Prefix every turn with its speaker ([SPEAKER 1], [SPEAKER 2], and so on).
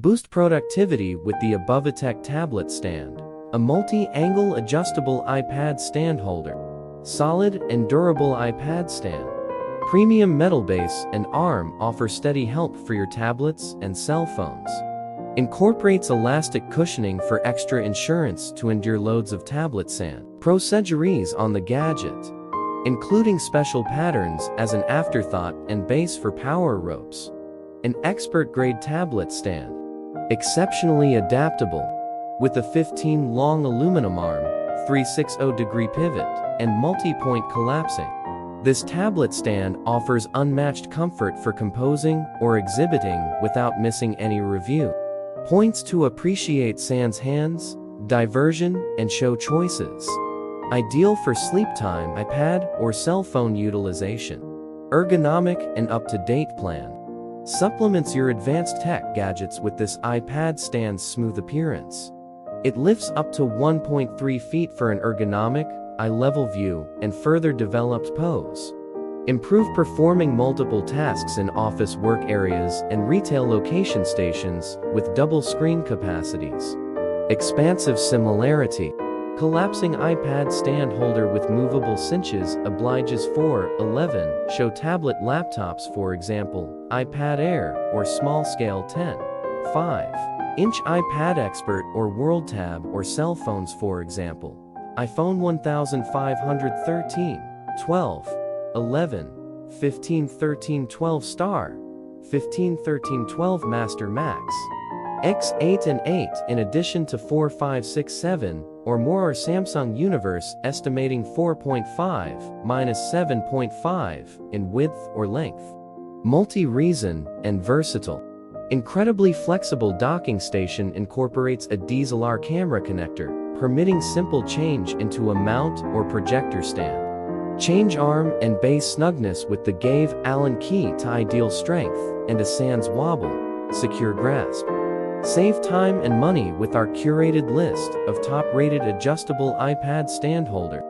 [SPEAKER 1] Boost productivity with the Abovitech tablet stand, a multi-angle adjustable iPad stand holder. Solid and durable iPad stand. Premium metal base and arm offer steady help for your tablets and cell phones. Incorporates elastic cushioning for extra insurance to endure loads of tablet sand. Accessories on the gadget, including special patterns as an afterthought and base for power ropes. An expert-grade tablet stand. Exceptionally adaptable, with a 15-long aluminum arm, 360-degree pivot, and multi-point collapsing. This tablet stand offers unmatched comfort for composing or exhibiting without missing any review. Points to appreciate sans hands, diversion, and show choices. Ideal for sleep time, iPad, or cell phone utilization. Ergonomic and up-to-date plan. Supplements your advanced tech gadgets with this iPad stand's smooth appearance. It lifts up to 1.3 feet for an ergonomic, eye-level view and further developed pose. Improve performing multiple tasks in office work areas and retail location stations with double screen capacities. Expansive similarity. Collapsing iPad stand holder with movable cinches obliges 4-11 show tablet laptops, for example, iPad Air or small-scale 10.5-inch iPad Expert or World Tab or cell phones, for example, iPhone 1513, 12, 11, 15, 13, 12 Star, 15, 13, 12 Master Max, X8 and 8 in addition to 4, 5, 6, 7 or more, or Samsung Universe estimating 4.5 minus 7.5 in width or length. Multi-reason and versatile. Incredibly flexible docking station incorporates a DSLR camera connector, permitting simple change into a mount or projector stand. Change arm and base snugness with the Gave Allen key to ideal strength and a sans wobble, secure grasp. Save time and money with our curated list of top-rated adjustable iPad stand holder.